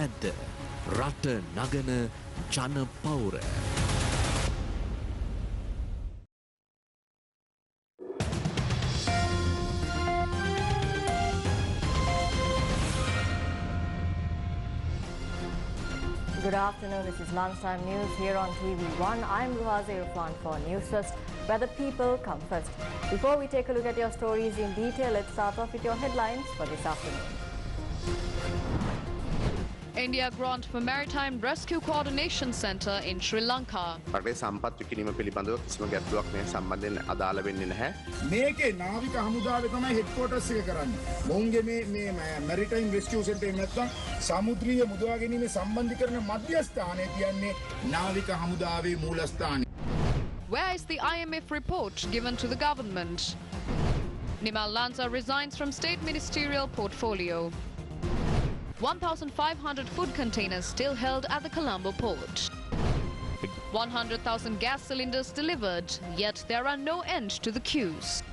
මැද්ද රට නගන ජන පෞර. Good afternoon, this is Lunchtime News here on TV1. I'm Ruhaza Irfan for Newsfirst, where the people come first. Before we take a look at your stories in detail, let's start off with your headlines for this afternoon. India grant for Maritime Rescue Coordination Centre in Sri Lanka. රටේ සම්පත් විකිණීම පිළිබඳව කිසිම ගැටලුවක් මේ සම්බන්ධයෙන් අදාළ වෙන්නේ නැහැ. මේකේ නාවික හමුදාවේ තමයි හෙඩ්ක්වෝටර්ස් එක කරන්නේ. මොවුන්ගේ මේ මැරිටයිම් රෙස්කියු සෙන්ටර් එක නැත්නම් සමුද්‍රීය මුදවා ගැනීමේ සම්බන්ධීකරණ මධ්‍යස්ථානය කියන්නේ නාවික හමුදාවේ මූලස්ථානය. Where is the IMF report given to the government? Nimal Lanka resigns from state ministerial portfolio. 1,500 food containers still held at the Colombo port. 100,000 gas cylinders delivered, yet there are no end to the queues.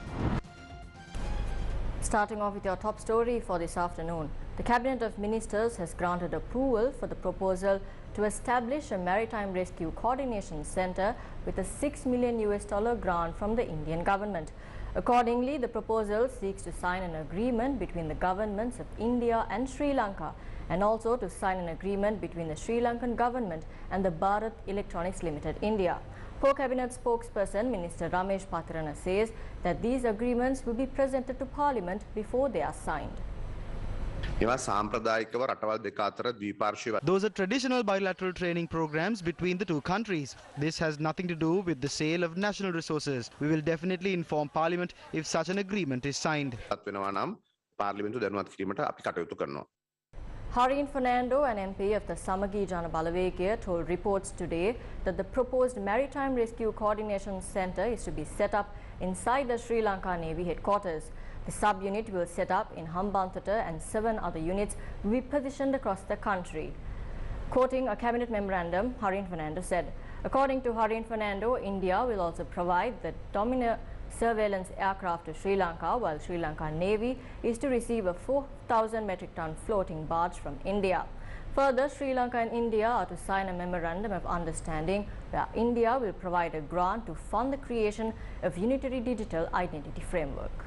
Starting off with your top story for this afternoon, the Cabinet of Ministers has granted approval for the proposal to establish a Maritime Rescue Coordination Centre with a $6 million grant from the Indian government. Accordingly, the proposal seeks to sign an agreement between the governments of India and Sri Lanka, and also to sign an agreement between the Sri Lankan government and the Bharat Electronics Limited India. Co-Cabinet spokesperson Minister Ramesh Patrana says that these agreements will be presented to Parliament before they are signed. Those are traditional bilateral training programs between the two countries. This has nothing to do with the sale of national resources. We will definitely inform Parliament if such an agreement is signed. Hareen Fernando, an MP of the Samagi Jana Balawegaya, told reports today that the proposed Maritime Rescue Coordination Centre is to be set up inside the Sri Lanka Navy headquarters. The sub-unit will set up in Hambantota and 7 other units will be positioned across the country. Quoting a cabinet memorandum, Hareen Fernando said, according to Hareen Fernando, India will also provide the Dominar surveillance aircraft to Sri Lanka, while Sri Lanka Navy is to receive a 4,000 metric ton floating barge from India. Further, Sri Lanka and India are to sign a memorandum of understanding where India will provide a grant to fund the creation of unitary digital identity framework.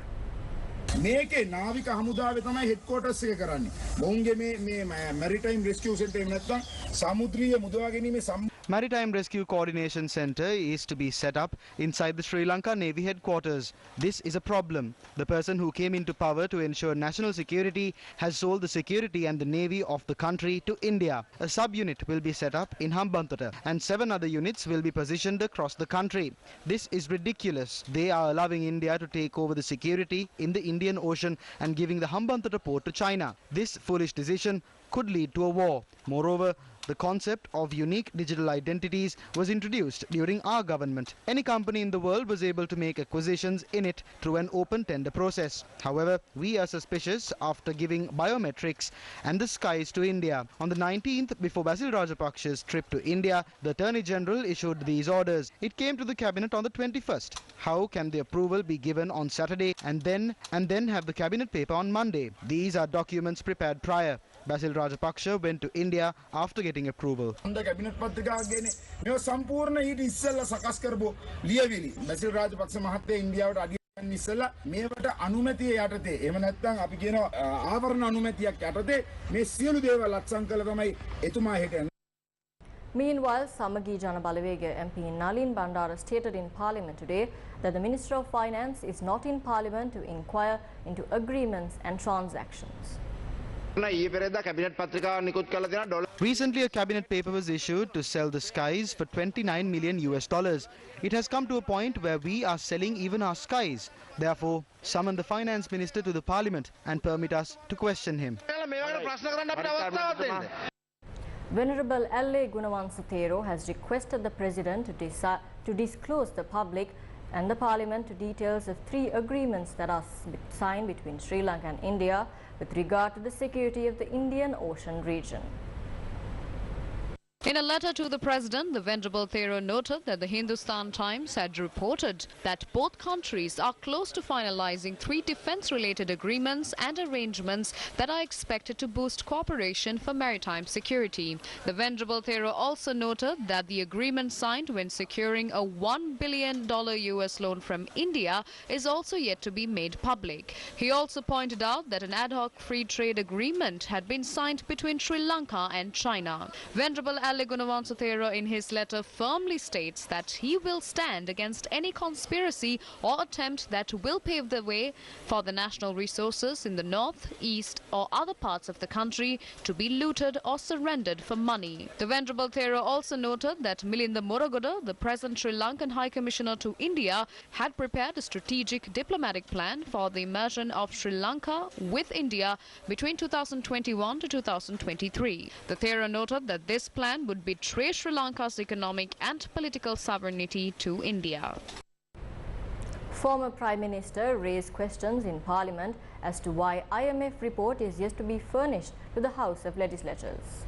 මේකේ නාවික හමුදාවේ තමයි හෙඩ්ක්වෝටර්ස් එක කරන්නේ. මොවුන්ගේ මේ maritime rescue centre එක නැත්නම් සමුද්‍රීය මුදවා ගැනීමේ Maritime Rescue Coordination Centre is to be set up inside the Sri Lanka Navy headquarters. This is a problem. The person who came into power to ensure national security has sold the security and the navy of the country to India. A sub-unit will be set up in Hambantota and 7 other units will be positioned across the country. This is ridiculous. They are allowing India to take over the security in the Indian Ocean and giving the Hambantota port to China. This foolish decision could lead to a war. Moreover, the concept of unique digital identities was introduced during our government. Any company in the world was able to make acquisitions in it through an open tender process. However, we are suspicious after giving biometrics and the skies to India. On the 19th, before Basil Rajapaksha's trip to India, the Attorney General issued these orders. It came to the Cabinet on the 21st. How can the approval be given on Saturday and then have the Cabinet paper on Monday? These are documents prepared prior. Basil Rajapaksha went to India after getting approval. The cabinet පත්‍රිකාවක් ගේනේ මේ සම්පූර්ණ ඊට ඉස්සෙල්ලා සකස් කරපු ලියවිලි බැසිල් රාජපක්ෂ මහත්තයා ඉන්දියාවට අඩියන්න ඉස්සෙල්ලා මේවට අනුමැතිය යටතේ එහෙම නැත්නම් අපි කියන ආවරණ අනුමැතියක් යටතේ මේ සියලු දේවල් අත්සන් කළා තමයි එතුමා හිටියේ. Meanwhile, Samagi Jana Balawegaya MP Nalin Bandara stated in Parliament today that the Minister of Finance is not in Parliament to inquire into agreements and transactions. Recently, a cabinet paper was issued to sell the skies for $29 million. It has come to a point where we are selling even our skies. Therefore, summon the finance minister to the parliament and permit us to question him. Venerable L.A. Gunawansa has requested the President to disclose the public and the Parliament details of 3 agreements that are signed between Sri Lanka and India with regard to the security of the Indian Ocean region. In a letter to the President, the Venerable Thero noted that the Hindustan Times had reported that both countries are close to finalizing 3 defense-related agreements and arrangements that are expected to boost cooperation for maritime security. The Venerable Thero also noted that the agreement signed when securing a $1 billion US loan from India is also yet to be made public. He also pointed out that an ad hoc free trade agreement had been signed between Sri Lanka and China. Venerable Ale Gunawansa Thero in his letter firmly states that he will stand against any conspiracy or attempt that will pave the way for the national resources in the north, east or other parts of the country to be looted or surrendered for money. The Venerable Thero also noted that Milinda Moragoda, the present Sri Lankan High Commissioner to India, had prepared a strategic diplomatic plan for the immersion of Sri Lanka with India between 2021 to 2023. The Thero noted that this plan would betray Sri Lanka's economic and political sovereignty to India. Former Prime Minister raised questions in Parliament as to why IMF report is yet to be furnished to the House of Legislators.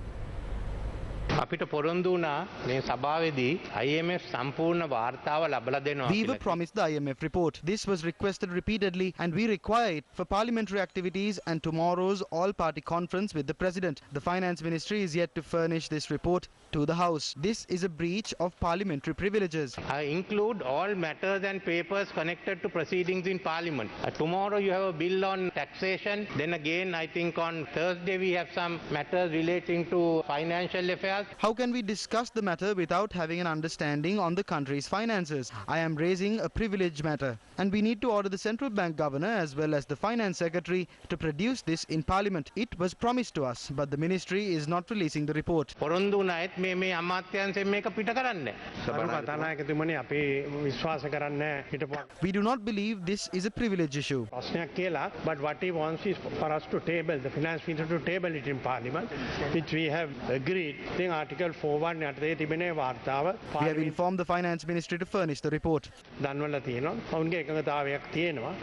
අපිට පොරොන්දු වුණා මේ සභාවේදී IMF සම්පූර්ණ වාර්තාව ලබා දෙනවා. We were promised the IMF report. This was requested repeatedly and we require it for parliamentary activities and tomorrow's all-party conference with the President. The Finance Ministry is yet to furnish this report to the House. This is a breach of parliamentary privileges. I include all matters and papers connected to proceedings in Parliament. Tomorrow you have a bill on taxation. Then again I think on Thursday we have some matters relating to financial affairs. How can we discuss the matter without having an understanding on the country's finances? I am raising a privilege matter and we need to order the central bank governor as well as the finance secretary to produce this in Parliament. It was promised to us, but the ministry is not releasing the report. පොරොන්දු වුණාත් මේ අමාත්‍යාංශයෙන් මේක පිට කරන්නේ. කතානායකතුමනි අපි විශ්වාස කරන්නේ හිටපු. We do not believe this is a privilege issue. ප්‍රශ්නයක් කියලා, but what he wants is for us to table the finance minister to table it in Parliament, which we have agreed. Article 41 යටතේ තිබෙනේ වාර්තාව. We have informed the finance ministry to furnish the report. දන්වලා තියෙනවා. ඔවුන්ගේ එකඟතාවයක් තියෙනවා.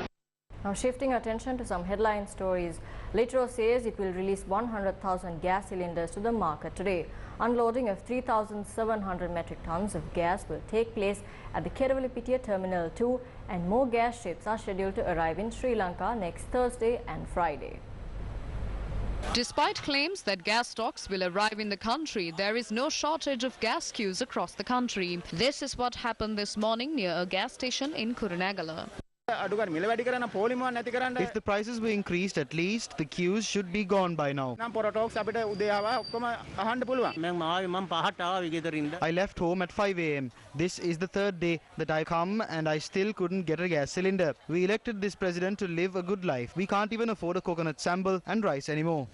Now shifting attention to some headline stories, Litro says it will release 100,000 gas cylinders to the market today. Unloading of 3,700 metric tons of gas will take place at the Kedavalipitiya Terminal 2 and more gas ships are scheduled to arrive in Sri Lanka next Thursday and Friday. Despite claims that gas stocks will arrive in the country, there is no shortage of gas queues across the country. This is what happened this morning near a gas station in Kurunegala. If the prices were increased, at least the queues should be gone by now. I left home at 5 a.m. This is the third day that I come and I still couldn't get a gas cylinder. We elected this president to live a good life. We can't even afford a coconut sambal and rice anymore.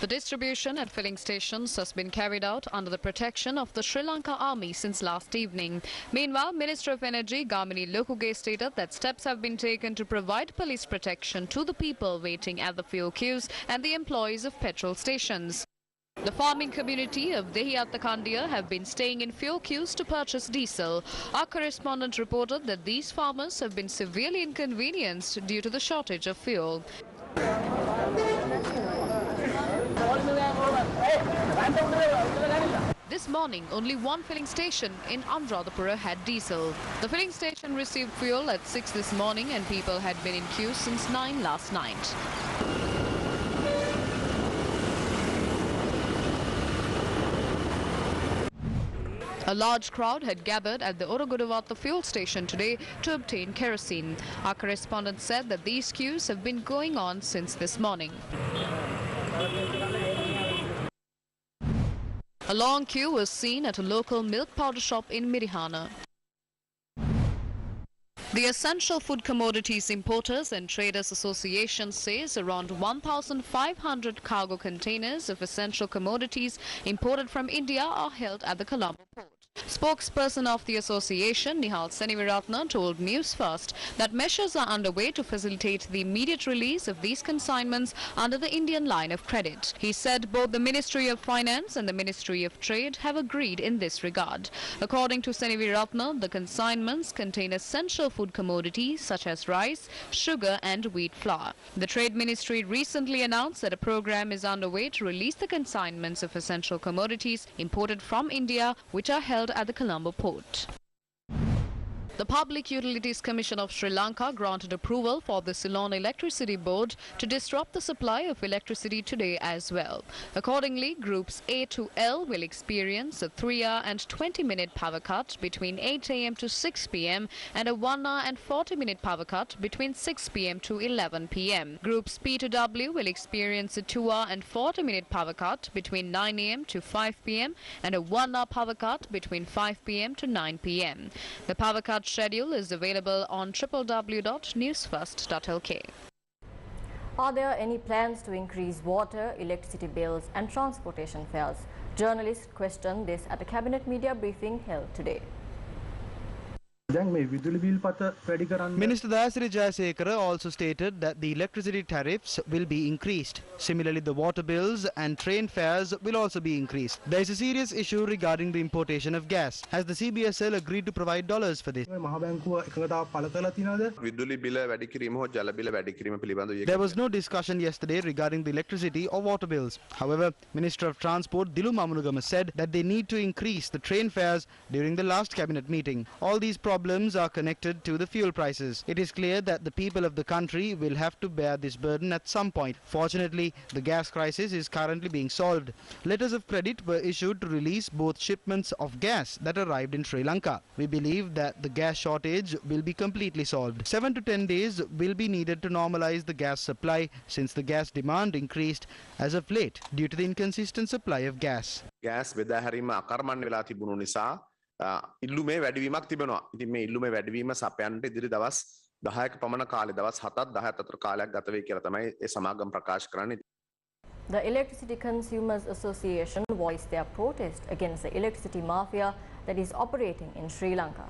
The distribution at filling stations has been carried out under the protection of the Sri Lanka Army since last evening. Meanwhile, Minister of Energy Gamini Lokuge stated that steps have been taken to provide police protection to the people waiting at the fuel queues and the employees of petrol stations. The farming community of Dehiyattakandia have been staying in fuel queues to purchase diesel. Our correspondent reported that these farmers have been severely inconvenienced due to the shortage of fuel. This morning, only one filling station in Anuradhapura had diesel. The filling station received fuel at 6 this morning and people had been in queue since 9 last night. A large crowd had gathered at the Orogodawatha fuel station today to obtain kerosene. Our correspondent said that these queues have been going on since this morning. A long queue was seen at a local milk powder shop in Mirihana. The Essential Food Commodities Importers and Traders Association says around 1,500 cargo containers of essential commodities imported from India are held at the Colombo port. Spokesperson of the association, Nihal Seniviratna, told Newsfirst that measures are underway to facilitate the immediate release of these consignments under the Indian line of credit. He said both the Ministry of Finance and the Ministry of Trade have agreed in this regard. According to Seniviratna, the consignments contain essential food commodities such as rice, sugar and wheat flour. The Trade Ministry recently announced that a program is underway to release the consignments of essential commodities imported from India which are held at the Colombo port. The Public Utilities Commission of Sri Lanka granted approval for the Ceylon Electricity Board to disrupt the supply of electricity today as well. Accordingly, groups A to L will experience a 3-hour and 20-minute power cut between 8 a.m. to 6 p.m. and a 1-hour and 40-minute power cut between 6 p.m. to 11 p.m. Groups P to W will experience a 2-hour and 40-minute power cut between 9 a.m. to 5 p.m. and a 1-hour power cut between 5 p.m. to 9 p.m. The power cut schedule is available on www.newsfirst.lk. Are there any plans to increase water, electricity bills and transportation fares? Journalists questioned this at a cabinet media briefing held today. Minister Dayasiri Jayasekara also stated that the electricity tariffs will be increased. Similarly, the water bills and train fares will also be increased. There is a serious issue regarding the importation of gas. Has the CBSL agreed to provide dollars for this? There was no discussion yesterday regarding the electricity or water bills. However, Minister of Transport Dilu Mamunugama said that they need to increase the train fares during the last cabinet meeting. All these problems are connected to the fuel prices. It is clear that the people of the country will have to bear this burden at some point. Fortunately, the gas crisis is currently being solved. Letters of credit were issued to release both shipments of gas that arrived in Sri Lanka. We believe that the gas shortage will be completely solved. 7 to 10 days will be needed to normalize the gas supply since the gas demand increased as of late due to the inconsistent supply of gas. Gas බෙදා හැරීම අකර්මණ්‍ය වෙලා තිබුණු නිසා ඉල්ලුමේ වැඩිවීමක් තිබෙනවා. ඉතින් මේ ඉල්ලුමේ වැඩිවීම සපයන්නට ඉදිරි දවස් 10ක පමණ කාලේ දවස් 7ක් 10ක් අතර කාලයක් ගත වෙයි කියලා තමයි ඒ සමාගම ප්‍රකාශ කරන්නේ. The Electricity Consumers Association voiced their protest against the electricity mafia that is operating in Sri Lanka.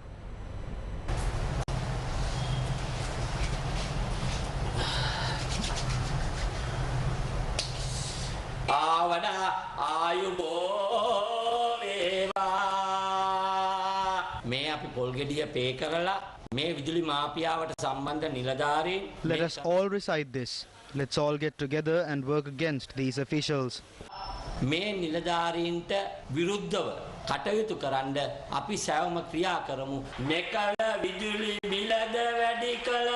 Let us all recite this. Let's all get together and work against these officials. මේ නිලධාරීන්ට විරුද්ධව කටයුතු කරන්න අපි සෑවම ක්‍රියා කරමු. මෙකල විදුලි බිලද වැඩි කළ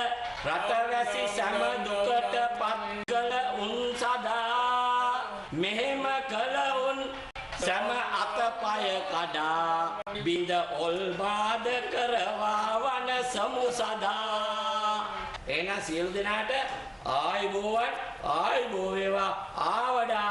රටවැසි සෑම දුකට පත් කළ උන් සදා මෙහෙම කළ උන් සෑම අතපය කඩා බිඳ ඔල්බාද කරවා වන සමු සදා. එහෙනම් සියලු දෙනාට ආයුබෝවන් ආයුබෝ වේවා ආවඩා.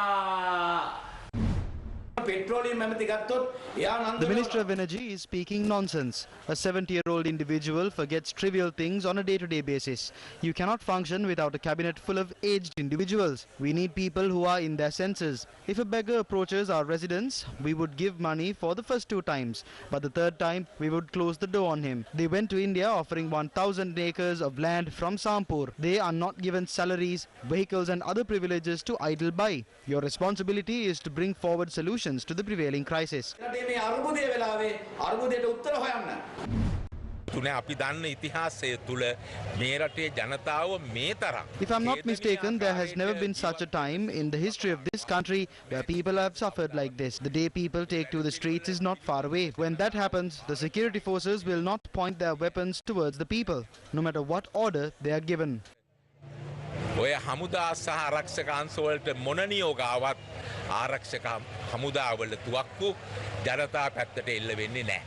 The Minister of Energy is speaking nonsense. A 70-year-old individual forgets trivial things on a day-to-day basis. You cannot function without a cabinet full of aged individuals. We need people who are in their senses. If a beggar approaches our residence, we would give money for the first 2 times, but the 3rd time we would close the door on him. They went to India offering 1,000 acres of land from Sampur. They are not given salaries, vehicles and other privileges to idle by. Your responsibility is to bring forward solutions to the prevailing crisis. If I'm not mistaken, there has never been such a time in the history of this country where people have suffered like this. The day people take to the streets is not far away. When that happens, the security forces will not point their weapons towards the people, no matter what order they are given. ඔය හමුදා සහ ආරක්ෂක අංශවලට මොන නියෝගාවත් ආරක්ෂක හමුදාවල තුවක්කු ජනතා පැත්තට එල්ල වෙන්නේ නැහැ.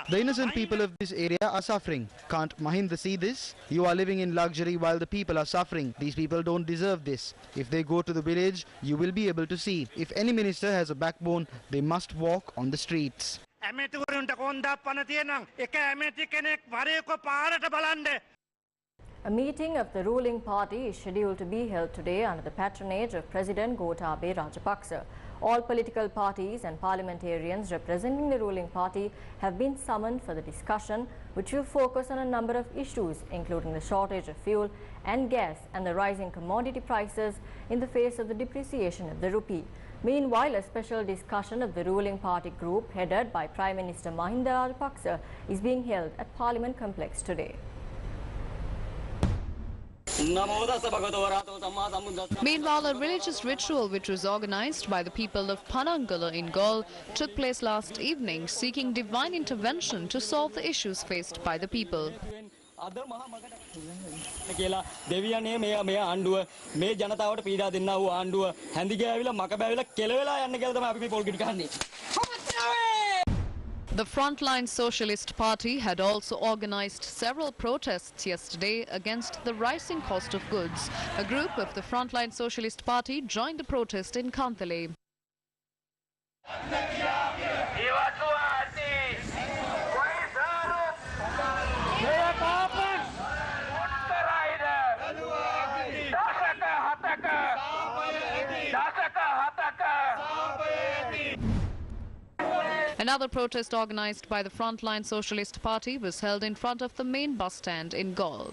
The innocent people of this area are suffering. Can't Mahinda see this? You are living in luxury while the people are suffering. These people don't deserve this. If they go to the village, you will be able to see. If any minister has a backbone, they must walk on the streets. A meeting of the ruling party is scheduled to be held today under the patronage of President Gotabaya Rajapaksa. All political parties and parliamentarians representing the ruling party have been summoned for the discussion, which will focus on a number of issues, including the shortage of fuel and gas and the rising commodity prices in the face of the depreciation of the rupee. Meanwhile, a special discussion of the ruling party group headed by Prime Minister Mahinda Rajapaksa is being held at Parliament Complex today. Meanwhile, a religious ritual which was organized by the people of Panangala in Gaul took place last evening, seeking divine intervention to solve the issues faced by the people. The Frontline Socialist Party had also organized several protests yesterday against the rising cost of goods. A group of the Frontline Socialist Party joined the protest in Kantale. Another protest organized by the Frontline Socialist Party was held in front of the main bus stand in Gaul.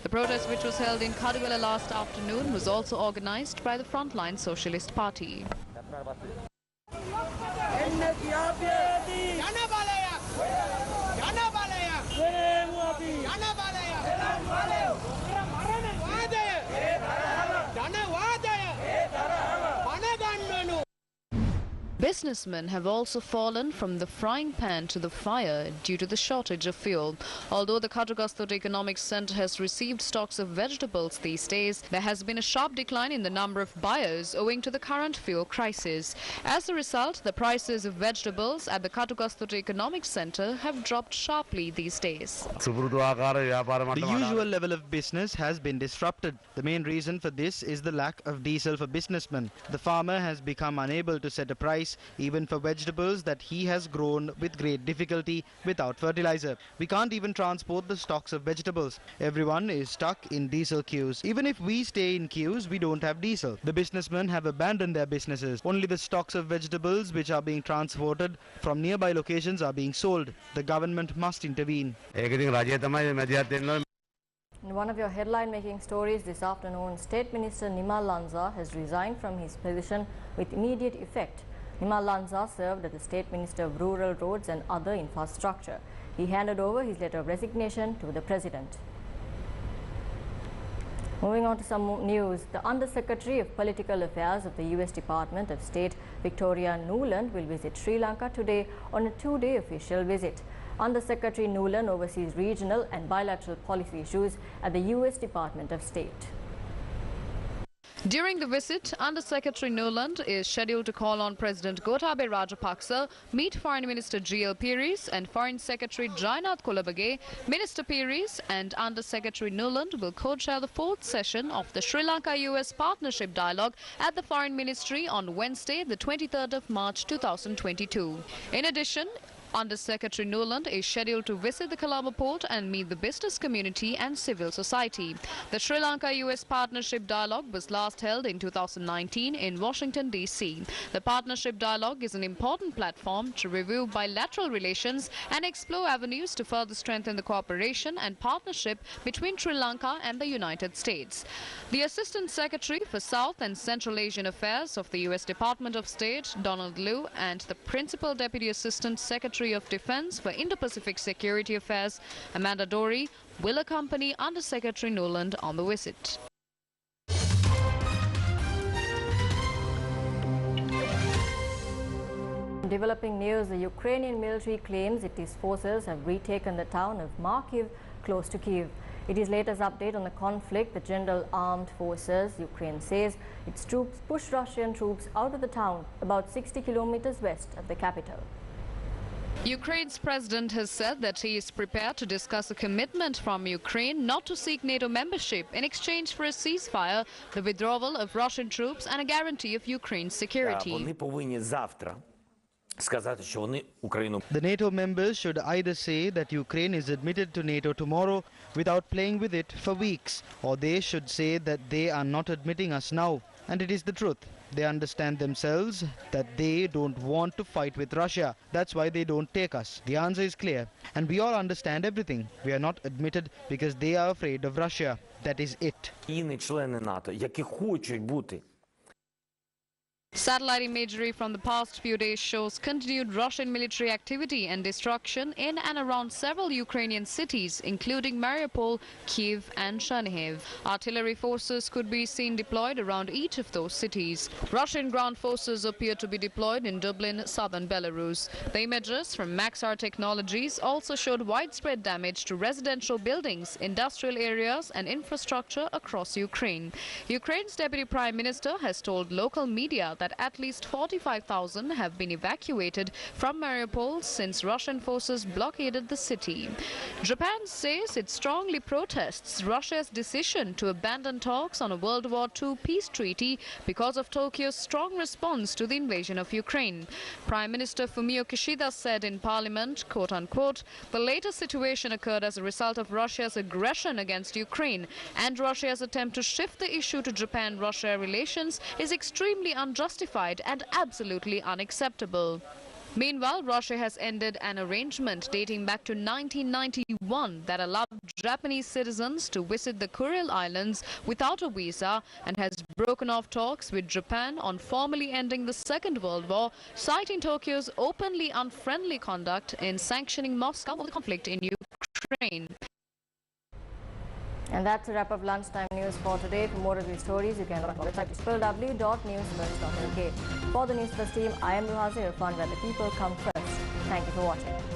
The protest, which was held in Kadugala last afternoon, was also organized by the Frontline Socialist Party. Businessmen have also fallen from the frying pan to the fire due to the shortage of fuel. Although the Kathugasthota Economic Centre has received stocks of vegetables these days, there has been a sharp decline in the number of buyers owing to the current fuel crisis. As a result, the prices of vegetables at the Kathugasthota Economic Centre have dropped sharply these days. The usual level of business has been disrupted. The main reason for this is the lack of diesel for businessmen. The farmer has become unable to set a price even for vegetables that he has grown with great difficulty without fertilizer. We can't even transport the stocks of vegetables. Everyone is stuck in diesel queues. Even if we stay in queues, we don't have diesel. The businessmen have abandoned their businesses. Only the stocks of vegetables which are being transported from nearby locations are being sold. The government must intervene. In one of your headline-making stories this afternoon, State Minister Nimal Lanza has resigned from his position with immediate effect. Nimal Lanza served as the State Minister of Rural Roads and Other Infrastructure. He handed over his letter of resignation to the President. Moving on to some more news, the Under-Secretary of Political Affairs of the US Department of State, Victoria Nuland, will visit Sri Lanka today on a two-day official visit. Under-Secretary Nuland oversees regional and bilateral policy issues at the US Department of State. During the visit, Under-Secretary Nuland is scheduled to call on President Gotabaya Rajapaksa, meet Foreign Minister G.L. Peiris and Foreign Secretary Jainath Kolabage. Minister Peiris and Under-Secretary Nuland will co-chair the fourth session of the Sri Lanka-US Partnership Dialogue at the Foreign Ministry on Wednesday, the 23rd of March 2022. In addition, Under-Secretary Nuland is scheduled to visit the Colombo port and meet the business community and civil society. The Sri Lanka-US Partnership Dialogue was last held in 2019 in Washington, D.C. The Partnership Dialogue is an important platform to review bilateral relations and explore avenues to further strengthen the cooperation and partnership between Sri Lanka and the United States. The Assistant Secretary for South and Central Asian Affairs of the U.S. Department of State, Donald Liu, and the Principal Deputy Assistant Secretary of Defense for Indo-Pacific Security Affairs, Amanda Dory, will accompany Under-Secretary Nuland on the visit. In developing news, the Ukrainian military claims its forces have retaken the town of Kharkiv, close to Kyiv. It is latest update on the conflict. The General Armed Forces, Ukraine says its troops pushed Russian troops out of the town about 60 kilometers west of the capital. Ukraine's president has said that he is prepared to discuss a commitment from Ukraine not to seek NATO membership in exchange for a ceasefire, the withdrawal of Russian troops and a guarantee of Ukraine's security. Вони повинні завтра сказати, що вони Україну. The NATO members should either say that Ukraine is admitted to NATO tomorrow without playing with it for weeks, or they should say that they are not admitting us now. And it is the truth. They understand themselves that they don't want to fight with Russia. That's why they don't take us. The answer is clear. And we all understand everything. We are not admitted because they are afraid of Russia. That is it. Члени НАТО, які хочуть бути. Satellite imagery from the past few days shows continued Russian military activity and destruction in and around several Ukrainian cities, including Mariupol, Kyiv and Chernihiv. Artillery forces could be seen deployed around each of those cities. Russian ground forces appear to be deployed in Dublin, southern Belarus. The images from Maxar Technologies also showed widespread damage to residential buildings, industrial areas and infrastructure across Ukraine. Ukraine's Deputy Prime Minister has told local media that at least 45,000 have been evacuated from Mariupol since Russian forces blockaded the city. Japan says it strongly protests Russia's decision to abandon talks on a World War II peace treaty because of Tokyo's strong response to the invasion of Ukraine. Prime Minister Fumio Kishida said in Parliament, quote-unquote, the latest situation occurred as a result of Russia's aggression against Ukraine, and Russia's attempt to shift the issue to Japan-Russia relations is extremely unjustified and absolutely unacceptable. Meanwhile, Russia has ended an arrangement dating back to 1991 that allowed Japanese citizens to visit the Kuril Islands without a visa and has broken off talks with Japan on formally ending the Second World War, citing Tokyo's openly unfriendly conduct in sanctioning Moscow for the conflict in Ukraine. And that's a wrap of lunchtime news for today. For more of these stories, you can go to our website, Newsfirst.lk. For the Newsfirst team, I am Ruhazi Irfan, where the people come first. Thank you for watching.